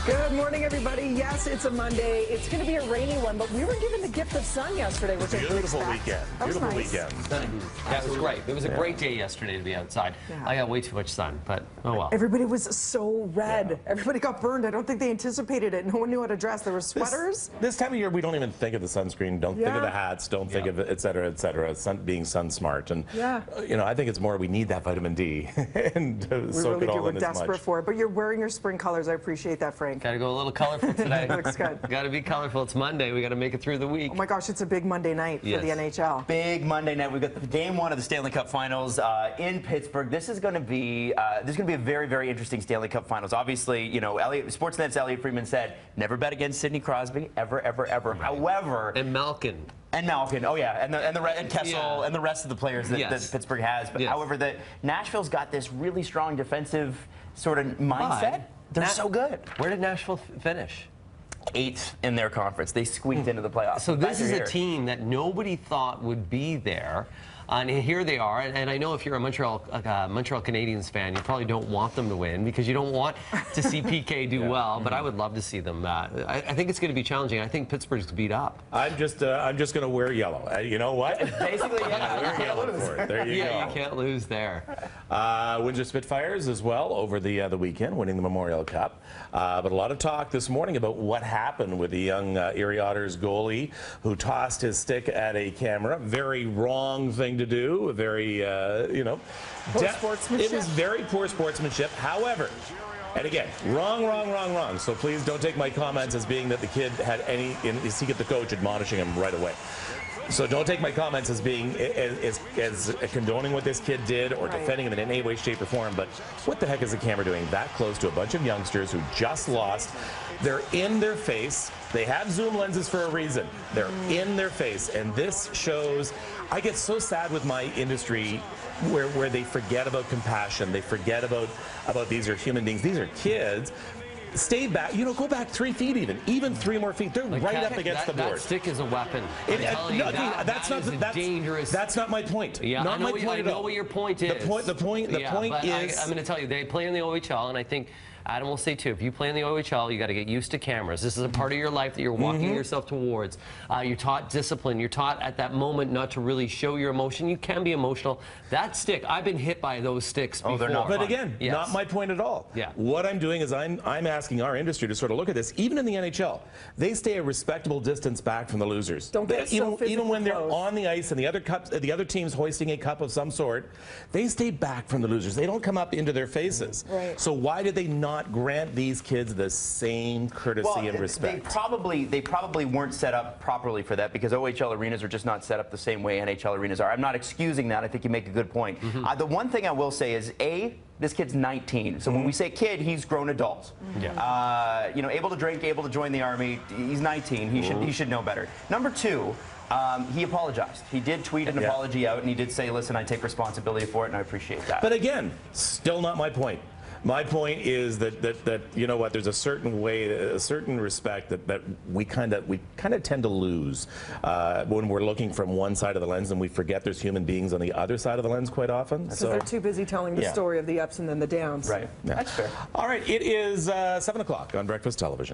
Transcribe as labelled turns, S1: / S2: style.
S1: Good morning, everybody. Yes, it's a Monday. It's going to be a rainy one, but we were given the gift of sun yesterday, which I didn't expect.
S2: Weekend.
S1: That was
S2: Beautiful
S1: nice.
S2: weekend.
S3: Yeah, it was great. It was a great day yesterday to be outside.
S1: Yeah.
S3: I got way too much sun, but oh well.
S1: Everybody was so red. Yeah. Everybody got burned. I don't think they anticipated it. No one knew how to dress. There were sweaters.
S2: This time of year, we don't even think of the sunscreen. Don't think of the hats. Don't think of it, et cetera, being sun smart. And you know, I think it's more we need that vitamin D and soak it all in as much.
S1: We're desperate for it. But you're wearing your spring colors. I appreciate that, Frank.
S3: Got to go a little colorful today.
S1: Looks good.
S3: Got to be colorful. It's Monday. We got to make it through the week.
S1: Oh my gosh, it's a big Monday night for the NHL.
S4: Big Monday night. We've got the game one of the Stanley Cup Finals in Pittsburgh. This is going to be a very, very interesting Stanley Cup Finals. Obviously, you know, Sportsnet's Elliot Friedman said, "Never bet against Sidney Crosby, ever, ever, ever." Right. However,
S3: and Malkin.
S4: Oh yeah, and Kessel and the rest of the players that Pittsburgh has. But however, Nashville's got this really strong defensive sort of mindset. They're so good.
S3: Where did Nashville finish?
S4: 8th in their conference. They squeaked into the playoffs.
S3: So this is a team that nobody thought would be there. And here they are, and I know if you're a Montreal Canadiens fan, you probably don't want them to win because you don't want to see PK do well. But I would love to see them. I think it's going to be challenging. I think Pittsburgh's beat up.
S2: I'm just going to wear yellow. You know what?
S4: Basically,
S2: wear yellow for it. There you go.
S3: Yeah, you can't lose there.
S2: Windsor Spitfires as well over the weekend, winning the Memorial Cup. But a lot of talk this morning about what happened with the young Erie Otters goalie who tossed his stick at a camera. Very wrong thing to do. Very, you know,
S1: poor sportsmanship.
S2: It was very poor sportsmanship. However, and again, wrong. So please don't take my comments as being that the kid had any. He get the coach admonishing him right away. So don't take my comments as being as condoning what this kid did or defending him in any way, shape, or form. But what the heck is the camera doing that close to a bunch of youngsters who just lost? They're in their face. They have zoom lenses for a reason. They're in their face, and this shows. I get so sad with my industry where they forget about compassion. They forget about these are human beings. These are kids. Stay back, you know, go back 3 feet even 3 more feet. They're right up against the board.
S3: That stick is a weapon.
S2: That's
S3: dangerous.
S2: That's not my point.
S3: Yeah,
S2: not my point at all.
S3: I know what your point is.
S2: The point is.
S3: I'm going to tell you, they play in the OHL, and I think Adam will say too, if you play in the OHL, you got to get used to cameras. This is a part of your life that you're walking yourself towards. You're taught discipline. You're taught at that moment not to really show your emotion. You can be emotional. That stick, I've been hit by those sticks before.
S2: They're not. But again, not my point at all.
S3: Yeah.
S2: What I'm doing is I'm asking our industry to sort of look at this. Even in the NHL, they stay a respectable distance back from the losers.
S1: Don't get so
S2: even when they're
S1: close.
S2: on the ice and the other team's hoisting a cup of some sort, they stay back from the losers. They don't come up into their faces.
S1: Right.
S2: So why did they not grant these kids the same courtesy and respect?
S4: They probably weren't set up properly for that because OHL arenas are just not set up the same way NHL arenas are. I'm not excusing that. I think you make a good point. The one thing I will say is, this kid's 19. So when we say kid, he's grown adult. You know, able to drink, able to join the army. He's 19. He should know better. Number 2. He apologized. He did tweet an apology out, and he did say, "Listen, I take responsibility for it, and I appreciate that."
S2: But again, still not my point. My point is that you know what? There's a certain way, a certain respect that we kind of tend to lose when we're looking from one side of the lens, and we forget there's human beings on the other side of the lens quite often.
S1: So they're too busy telling the story of the ups and then the downs.
S4: Right. That's fair.
S2: All right. It is 7 o'clock on Breakfast Television.